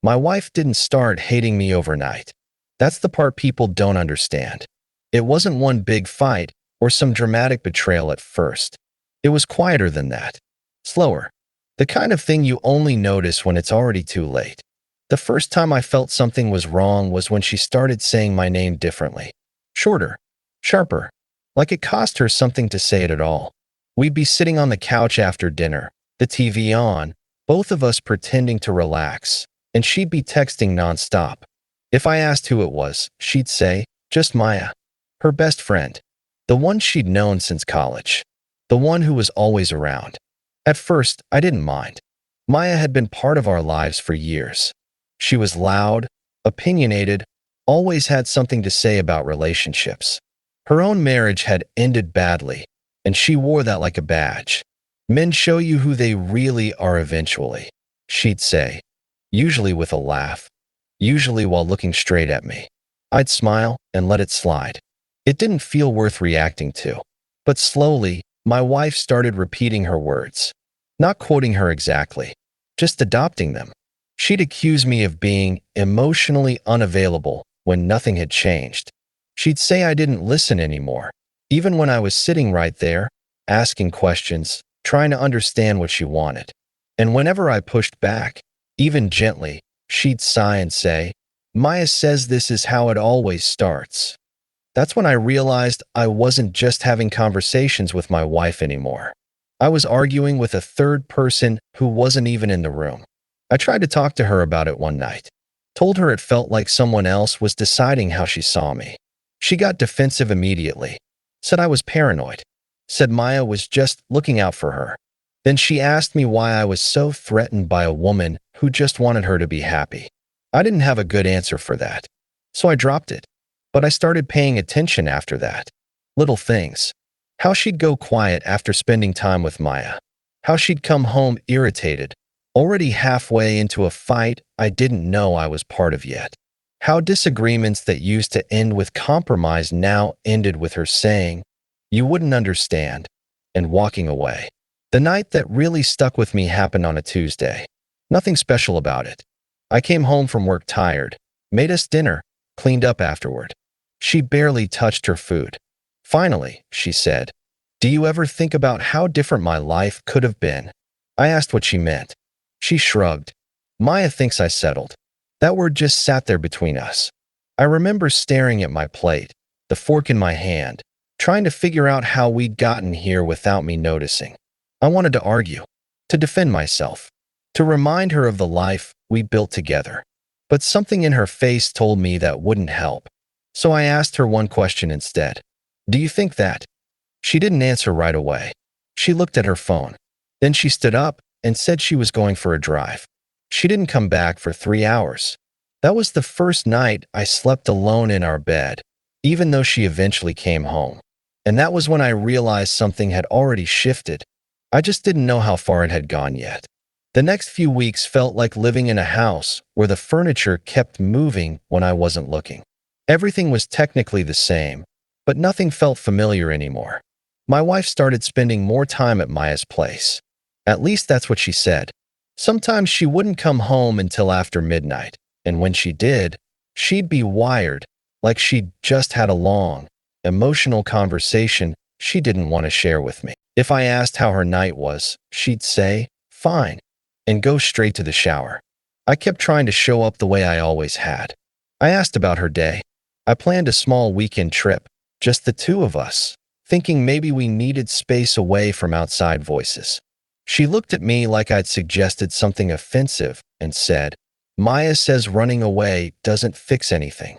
My wife didn't start hating me overnight. That's the part people don't understand. It wasn't one big fight or some dramatic betrayal at first. It was quieter than that. Slower. The kind of thing you only notice when it's already too late. The first time I felt something was wrong was when she started saying my name differently. Shorter. Sharper. Like it cost her something to say it at all. We'd be sitting on the couch after dinner, the TV on, both of us pretending to relax, and she'd be texting nonstop. If I asked who it was, she'd say, just Maya. Her best friend. The one she'd known since college. The one who was always around. At first, I didn't mind. Maya had been part of our lives for years. She was loud, opinionated, always had something to say about relationships. Her own marriage had ended badly, and she wore that like a badge. Men show you who they really are eventually, she'd say, usually with a laugh, usually while looking straight at me. I'd smile and let it slide. It didn't feel worth reacting to. But slowly, my wife started repeating her words, not quoting her exactly, just adopting them. She'd accuse me of being emotionally unavailable when nothing had changed. She'd say I didn't listen anymore, even when I was sitting right there, asking questions, trying to understand what she wanted. And whenever I pushed back, even gently, she'd sigh and say, Maya says this is how it always starts. That's when I realized I wasn't just having conversations with my wife anymore. I was arguing with a third person who wasn't even in the room. I tried to talk to her about it one night. Told her it felt like someone else was deciding how she saw me. She got defensive immediately. Said I was paranoid. Said Maya was just looking out for her. Then she asked me why I was so threatened by a woman who just wanted her to be happy. I didn't have a good answer for that. So I dropped it. But I started paying attention after that. Little things. How she'd go quiet after spending time with Maya. How she'd come home irritated, already halfway into a fight I didn't know I was part of yet. How disagreements that used to end with compromise now ended with her saying, "You wouldn't understand," and walking away. The night that really stuck with me happened on a Tuesday. Nothing special about it. I came home from work tired, made us dinner, cleaned up afterward. She barely touched her food. Finally, she said, "Do you ever think about how different my life could have been?" I asked what she meant. She shrugged. Maya thinks I settled. That word just sat there between us. I remember staring at my plate, the fork in my hand, trying to figure out how we'd gotten here without me noticing. I wanted to argue, to defend myself, to remind her of the life we built together. But something in her face told me that wouldn't help. So I asked her one question instead. "Do you think that?" She didn't answer right away. She looked at her phone. Then she stood up and said she was going for a drive. She didn't come back for 3 hours. That was the first night I slept alone in our bed, even though she eventually came home. And that was when I realized something had already shifted. I just didn't know how far it had gone yet. The next few weeks felt like living in a house where the furniture kept moving when I wasn't looking. Everything was technically the same, but nothing felt familiar anymore. My wife started spending more time at Maya's place. At least that's what she said. Sometimes she wouldn't come home until after midnight, and when she did, she'd be wired, like she'd just had a long, emotional conversation she didn't want to share with me. If I asked how her night was, she'd say, "Fine," and go straight to the shower. I kept trying to show up the way I always had. I asked about her day. I planned a small weekend trip, just the two of us, thinking maybe we needed space away from outside voices. She looked at me like I'd suggested something offensive and said, "Maya says running away doesn't fix anything."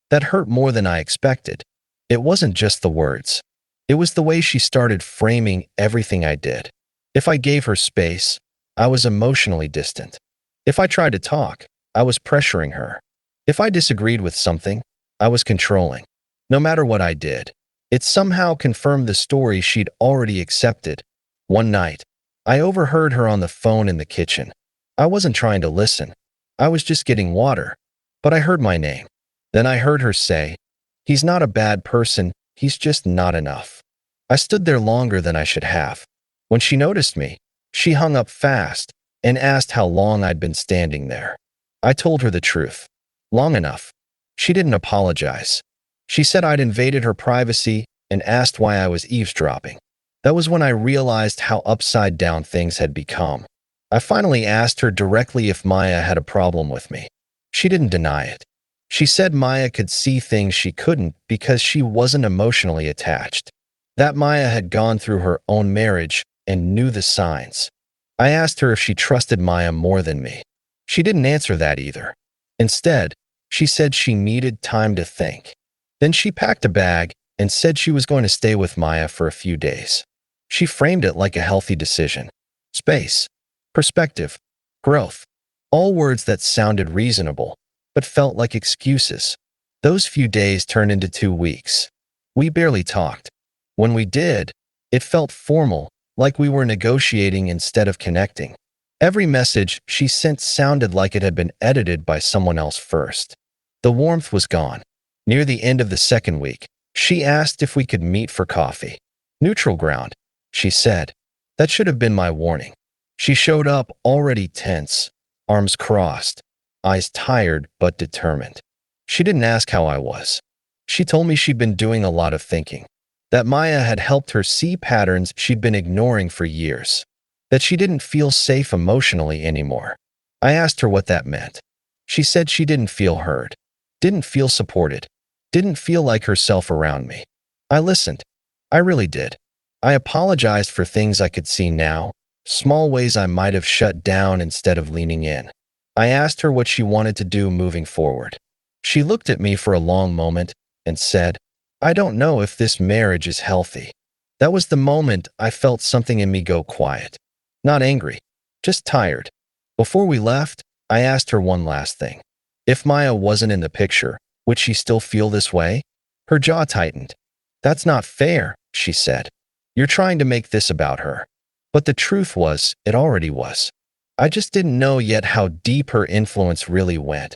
That hurt more than I expected. It wasn't just the words. It was the way she started framing everything I did. If I gave her space, I was emotionally distant. If I tried to talk, I was pressuring her. If I disagreed with something, I was controlling. No matter what I did, it somehow confirmed the story she'd already accepted. One night, I overheard her on the phone in the kitchen. I wasn't trying to listen. I was just getting water. But I heard my name. Then I heard her say, "He's not a bad person, he's just not enough." I stood there longer than I should have. When she noticed me, she hung up fast and asked how long I'd been standing there. I told her the truth. Long enough. She didn't apologize. She said I'd invaded her privacy and asked why I was eavesdropping. That was when I realized how upside down things had become. I finally asked her directly if Maya had a problem with me. She didn't deny it. She said Maya could see things she couldn't because she wasn't emotionally attached. That Maya had gone through her own marriage and knew the signs. I asked her if she trusted Maya more than me. She didn't answer that either. Instead, she said she needed time to think. Then she packed a bag and said she was going to stay with Maya for a few days. She framed it like a healthy decision. Space, perspective, growth, all words that sounded reasonable, but felt like excuses. Those few days turned into 2 weeks. We barely talked. When we did, it felt formal, like we were negotiating instead of connecting. Every message she sent sounded like it had been edited by someone else first. The warmth was gone. Near the end of the second week, she asked if we could meet for coffee. Neutral ground, she said. That should have been my warning. She showed up already tense, arms crossed, eyes tired but determined. She didn't ask how I was. She told me she'd been doing a lot of thinking, that Maya had helped her see patterns she'd been ignoring for years, that she didn't feel safe emotionally anymore. I asked her what that meant. She said she didn't feel heard, didn't feel supported, didn't feel like herself around me. I listened. I really did. I apologized for things I could see now, small ways I might have shut down instead of leaning in. I asked her what she wanted to do moving forward. She looked at me for a long moment and said, I don't know if this marriage is healthy. That was the moment I felt something in me go quiet. Not angry, just tired. Before we left, I asked her one last thing. If Maya wasn't in the picture, would she still feel this way? Her jaw tightened. That's not fair, she said. You're trying to make this about her. But the truth was, it already was. I just didn't know yet how deep her influence really went,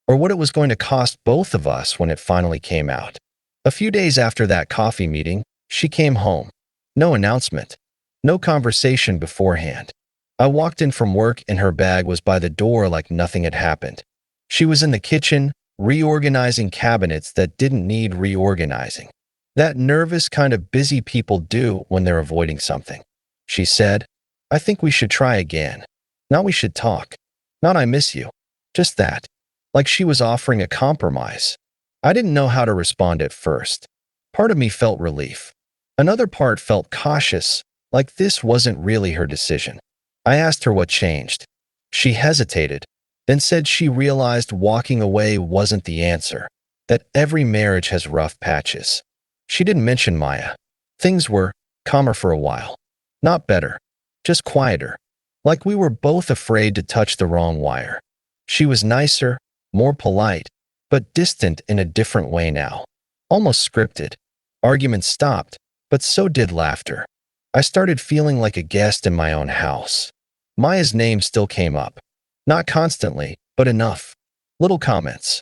or what it was going to cost both of us when it finally came out. A few days after that coffee meeting, she came home. No announcement. No conversation beforehand. I walked in from work and her bag was by the door like nothing had happened. She was in the kitchen, reorganizing cabinets that didn't need reorganizing. That nervous kind of busy people do when they're avoiding something. She said, I think we should try again. Not we should talk. Not I miss you. Just that. Like she was offering a compromise. I didn't know how to respond at first. Part of me felt relief. Another part felt cautious, like this wasn't really her decision. I asked her what changed. She hesitated, then said she realized walking away wasn't the answer, that every marriage has rough patches. She didn't mention Maya. Things were calmer for a while. Not better, just quieter, like we were both afraid to touch the wrong wire. She was nicer, more polite, but distant in a different way now. Almost scripted. Arguments stopped, but so did laughter. I started feeling like a guest in my own house. Maya's name still came up. Not constantly, but enough. Little comments.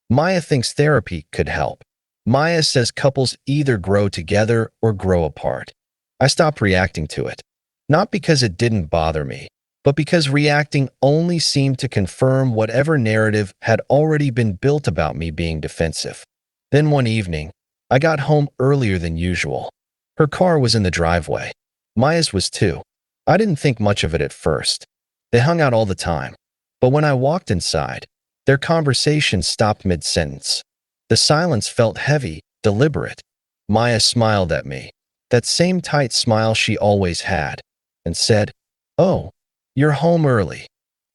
Maya thinks therapy could help. Maya says couples either grow together or grow apart. I stopped reacting to it. Not because it didn't bother me, but because reacting only seemed to confirm whatever narrative had already been built about me being defensive. Then one evening, I got home earlier than usual. Her car was in the driveway. Maya's was too. I didn't think much of it at first. They hung out all the time. But when I walked inside, their conversation stopped mid-sentence. The silence felt heavy, deliberate. Maya smiled at me, that same tight smile she always had, and said, "Oh, you're home early."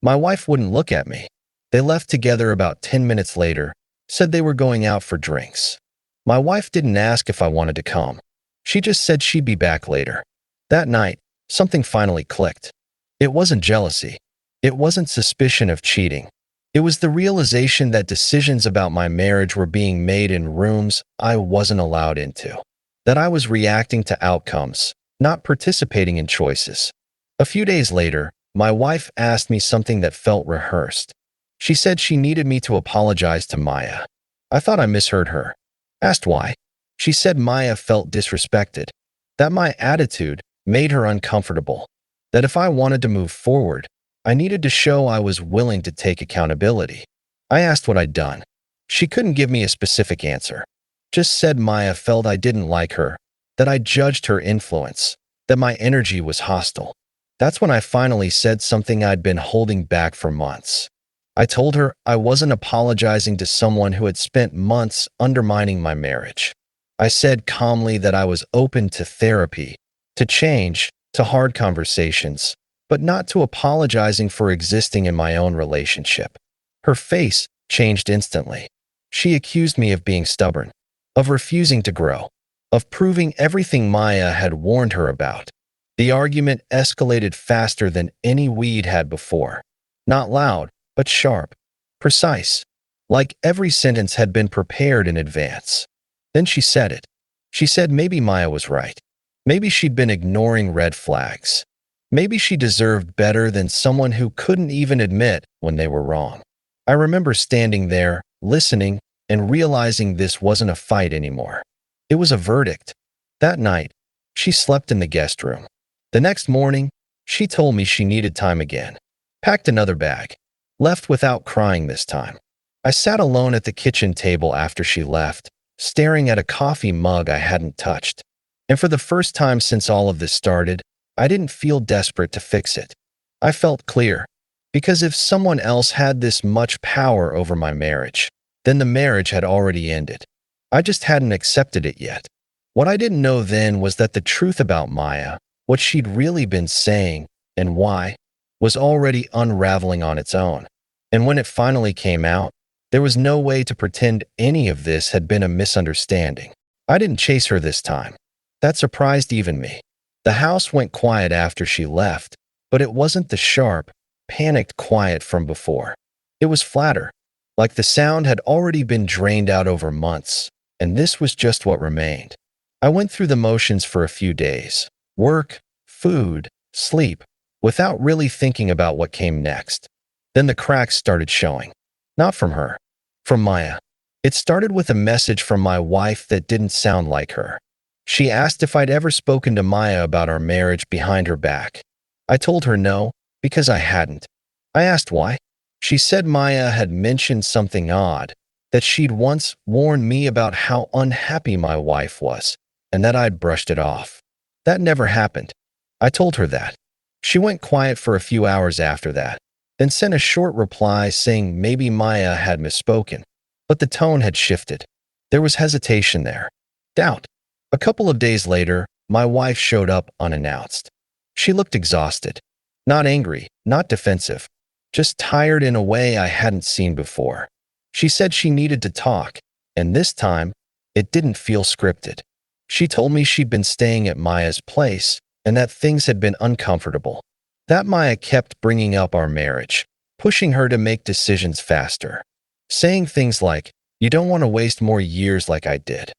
My wife wouldn't look at me. They left together about 10 minutes later, said they were going out for drinks. My wife didn't ask if I wanted to come. She just said she'd be back later. That night, something finally clicked. It wasn't jealousy. It wasn't suspicion of cheating. It was the realization that decisions about my marriage were being made in rooms I wasn't allowed into. That I was reacting to outcomes, not participating in choices. A few days later, my wife asked me something that felt rehearsed. She said she needed me to apologize to Maya. I thought I misheard her. Asked why. She said Maya felt disrespected. That my attitude made her uncomfortable. That if I wanted to move forward, I needed to show I was willing to take accountability. I asked what I'd done. She couldn't give me a specific answer. Just said Maya felt I didn't like her, that I judged her influence, that my energy was hostile. That's when I finally said something I'd been holding back for months. I told her I wasn't apologizing to someone who had spent months undermining my marriage. I said calmly that I was open to therapy, to change, to hard conversations, but not to apologizing for existing in my own relationship. Her face changed instantly. She accused me of being stubborn, of refusing to grow, of proving everything Maya had warned her about. The argument escalated faster than any we'd had before. Not loud, but sharp, precise, like every sentence had been prepared in advance. Then she said it. She said maybe Maya was right. Maybe she'd been ignoring red flags. Maybe she deserved better than someone who couldn't even admit when they were wrong. I remember standing there, listening, and realizing this wasn't a fight anymore. It was a verdict. That night, she slept in the guest room. The next morning, she told me she needed time again. Packed another bag. Left without crying this time. I sat alone at the kitchen table after she left, staring at a coffee mug I hadn't touched. And for the first time since all of this started, I didn't feel desperate to fix it. I felt clear. Because if someone else had this much power over my marriage, then the marriage had already ended. I just hadn't accepted it yet. What I didn't know then was that the truth about Maya, what she'd really been saying, and why, was already unraveling on its own. And when it finally came out, there was no way to pretend any of this had been a misunderstanding. I didn't chase her this time. That surprised even me. The house went quiet after she left, but it wasn't the sharp, panicked quiet from before. It was flatter, like the sound had already been drained out over months, and this was just what remained. I went through the motions for a few days. Work, food, sleep, without really thinking about what came next. Then the cracks started showing. Not from her, from Maya. It started with a message from my wife that didn't sound like her. She asked if I'd ever spoken to Maya about our marriage behind her back. I told her no, because I hadn't. I asked why. She said Maya had mentioned something odd, that she'd once warned me about how unhappy my wife was, and that I'd brushed it off. That never happened. I told her that. She went quiet for a few hours after that, then sent a short reply saying maybe Maya had misspoken. But the tone had shifted. There was hesitation there. Doubt. A couple of days later, my wife showed up unannounced. She looked exhausted. Not angry, not defensive. Just tired in a way I hadn't seen before. She said she needed to talk, and this time, it didn't feel scripted. She told me she'd been staying at Maya's place, and that things had been uncomfortable. That Maya kept bringing up our marriage, pushing her to make decisions faster. Saying things like, "You don't want to waste more years like I did."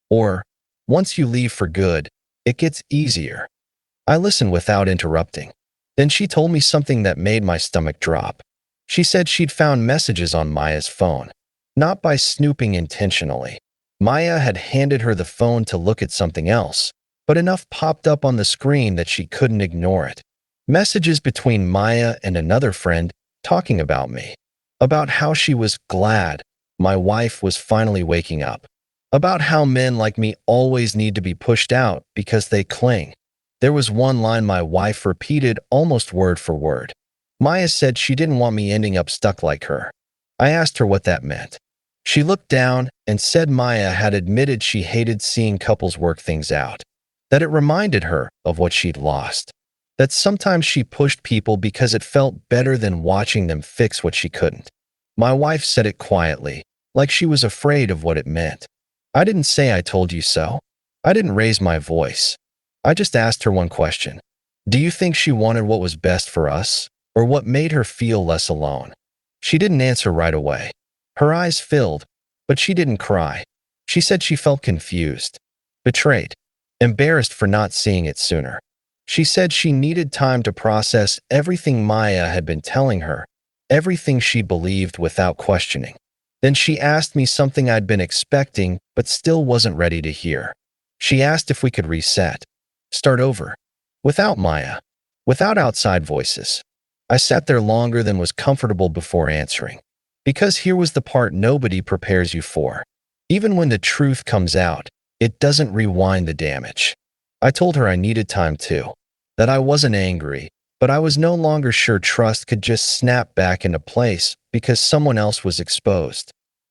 Or, "Once you leave for good, it gets easier." I listened without interrupting. Then she told me something that made my stomach drop. She said she'd found messages on Maya's phone, not by snooping intentionally. Maya had handed her the phone to look at something else, but enough popped up on the screen that she couldn't ignore it. Messages between Maya and another friend talking about me, about how she was glad my wife was finally waking up, about how men like me always need to be pushed out because they cling. There was one line my wife repeated almost word for word. Maya said she didn't want me ending up stuck like her. I asked her what that meant. She looked down and said Maya had admitted she hated seeing couples work things out, that it reminded her of what she'd lost, that sometimes she pushed people because it felt better than watching them fix what she couldn't. My wife said it quietly, like she was afraid of what it meant. I didn't say I told you so. I didn't raise my voice. I just asked her one question. Do you think she wanted what was best for us, or what made her feel less alone? She didn't answer right away. Her eyes filled, but she didn't cry. She said she felt confused, betrayed, embarrassed for not seeing it sooner. She said she needed time to process everything Maya had been telling her, everything she believed without questioning. Then she asked me something I'd been expecting but still wasn't ready to hear. She asked if we could reset, start over, without Maya, without outside voices. I sat there longer than was comfortable before answering. Because here was the part nobody prepares you for. Even when the truth comes out, it doesn't rewind the damage. I told her I needed time too, that I wasn't angry, but I was no longer sure trust could just snap back into place because someone else was exposed.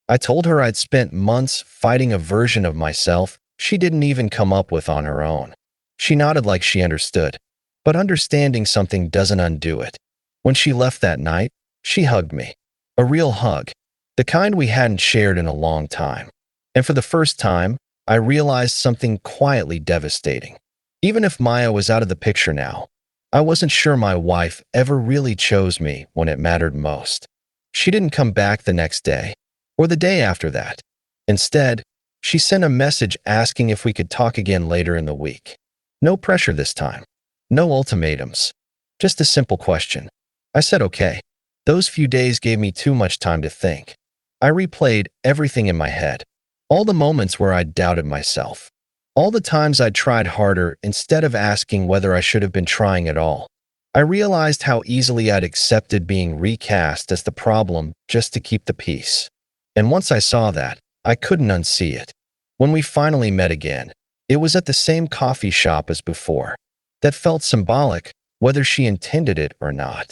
I told her I'd spent months fighting a version of myself she didn't even come up with on her own. She nodded like she understood, but understanding something doesn't undo it. When she left that night, she hugged me. A real hug, the kind we hadn't shared in a long time. And for the first time, I realized something quietly devastating. Even if Maya was out of the picture now, I wasn't sure my wife ever really chose me when it mattered most. She didn't come back the next day, or the day after that. Instead, she sent a message asking if we could talk again later in the week. No pressure this time. No ultimatums. Just a simple question. I said okay. Those few days gave me too much time to think. I replayed everything in my head. All the moments where I doubted myself. All the times I'd tried harder instead of asking whether I should have been trying at all. I realized how easily I'd accepted being recast as the problem just to keep the peace. And once I saw that, I couldn't unsee it. When we finally met again, it was at the same coffee shop as before. That felt symbolic, whether she intended it or not.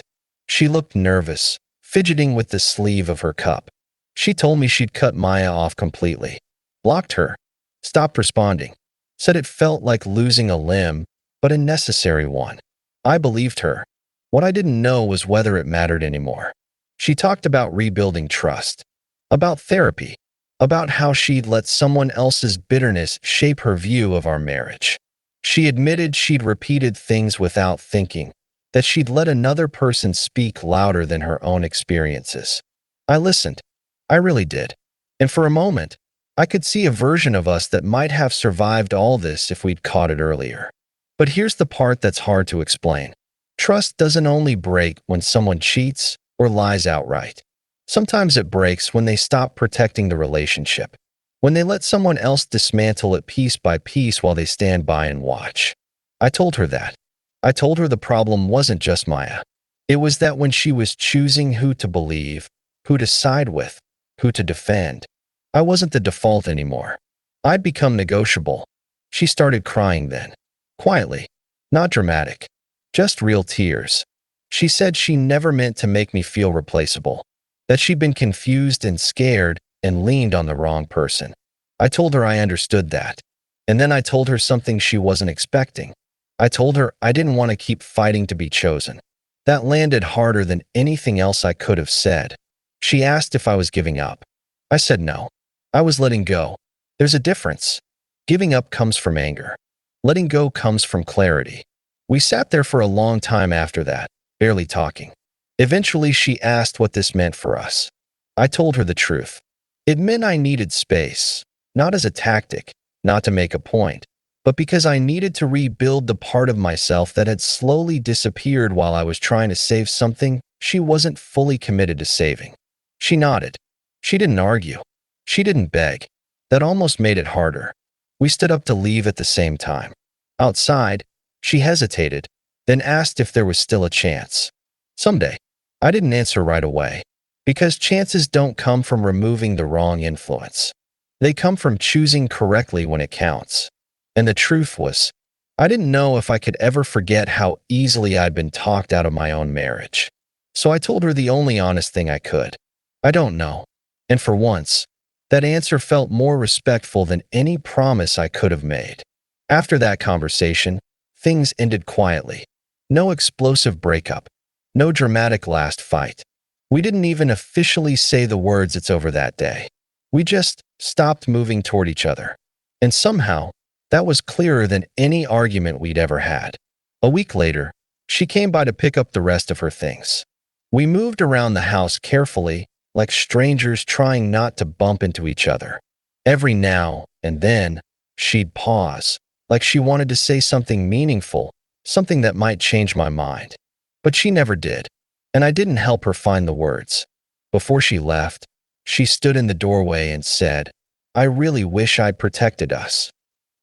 She looked nervous, fidgeting with the sleeve of her cup. She told me she'd cut Maya off completely. Blocked her. Stopped responding. Said it felt like losing a limb, but a necessary one. I believed her. What I didn't know was whether it mattered anymore. She talked about rebuilding trust. About therapy. About how she'd let someone else's bitterness shape her view of our marriage. She admitted she'd repeated things without thinking, that she'd let another person speak louder than her own experiences. I listened. I really did. And for a moment, I could see a version of us that might have survived all this if we'd caught it earlier. But here's the part that's hard to explain. Trust doesn't only break when someone cheats or lies outright. Sometimes it breaks when they stop protecting the relationship, when they let someone else dismantle it piece by piece while they stand by and watch. I told her that. I told her the problem wasn't just Maya. It was that when she was choosing who to believe, who to side with, who to defend, I wasn't the default anymore. I'd become negotiable. She started crying then. Quietly. Not dramatic. Just real tears. She said she never meant to make me feel replaceable. That she'd been confused and scared and leaned on the wrong person. I told her I understood that. And then I told her something she wasn't expecting. I told her I didn't want to keep fighting to be chosen. That landed harder than anything else I could have said. She asked if I was giving up. I said no. I was letting go. There's a difference. Giving up comes from anger. Letting go comes from clarity. We sat there for a long time after that, barely talking. Eventually, she asked what this meant for us. I told her the truth. It meant I needed space, not as a tactic, not to make a point, but because I needed to rebuild the part of myself that had slowly disappeared while I was trying to save something she wasn't fully committed to saving. She nodded. She didn't argue. She didn't beg. That almost made it harder. We stood up to leave at the same time. Outside, she hesitated, then asked if there was still a chance. Someday. I didn't answer right away, because chances don't come from removing the wrong influence. They come from choosing correctly when it counts. And the truth was, I didn't know if I could ever forget how easily I'd been talked out of my own marriage. So I told her the only honest thing I could. I don't know. And for once, that answer felt more respectful than any promise I could have made. After that conversation, things ended quietly. No explosive breakup. No dramatic last fight. We didn't even officially say the words "it's over" that day. We just stopped moving toward each other. And somehow, that was clearer than any argument we'd ever had. A week later, she came by to pick up the rest of her things. We moved around the house carefully, like strangers trying not to bump into each other. Every now and then, she'd pause, like she wanted to say something meaningful, something that might change my mind. But she never did, and I didn't help her find the words. Before she left, she stood in the doorway and said, "I really wish I'd protected us."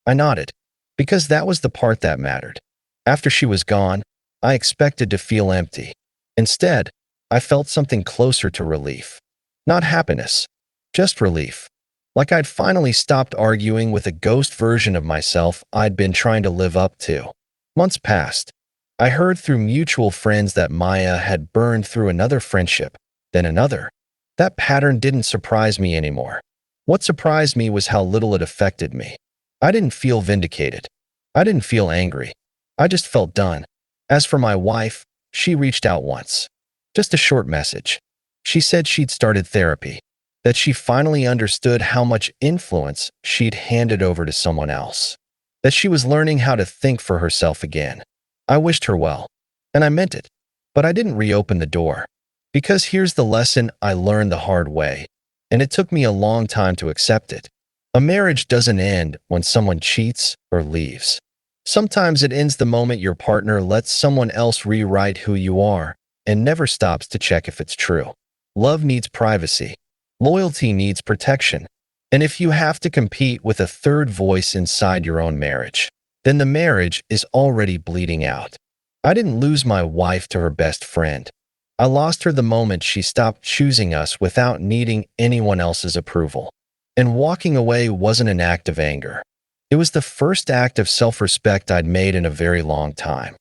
I nodded, because that was the part that mattered. After she was gone, I expected to feel empty. Instead, I felt something closer to relief. Not happiness, just relief. Like I'd finally stopped arguing with a ghost version of myself I'd been trying to live up to. Months passed. I heard through mutual friends that Maya had burned through another friendship, then another. That pattern didn't surprise me anymore. What surprised me was how little it affected me. I didn't feel vindicated. I didn't feel angry. I just felt done. As for my wife, she reached out once. Just a short message. She said she'd started therapy, that she finally understood how much influence she'd handed over to someone else, that she was learning how to think for herself again. I wished her well, and I meant it, but I didn't reopen the door. Because here's the lesson I learned the hard way, and it took me a long time to accept it. A marriage doesn't end when someone cheats or leaves. Sometimes it ends the moment your partner lets someone else rewrite who you are and never stops to check if it's true. Love needs privacy. Loyalty needs protection. And if you have to compete with a third voice inside your own marriage, then the marriage is already bleeding out. I didn't lose my wife to her best friend. I lost her the moment she stopped choosing us without needing anyone else's approval. And walking away wasn't an act of anger. It was the first act of self-respect I'd made in a very long time.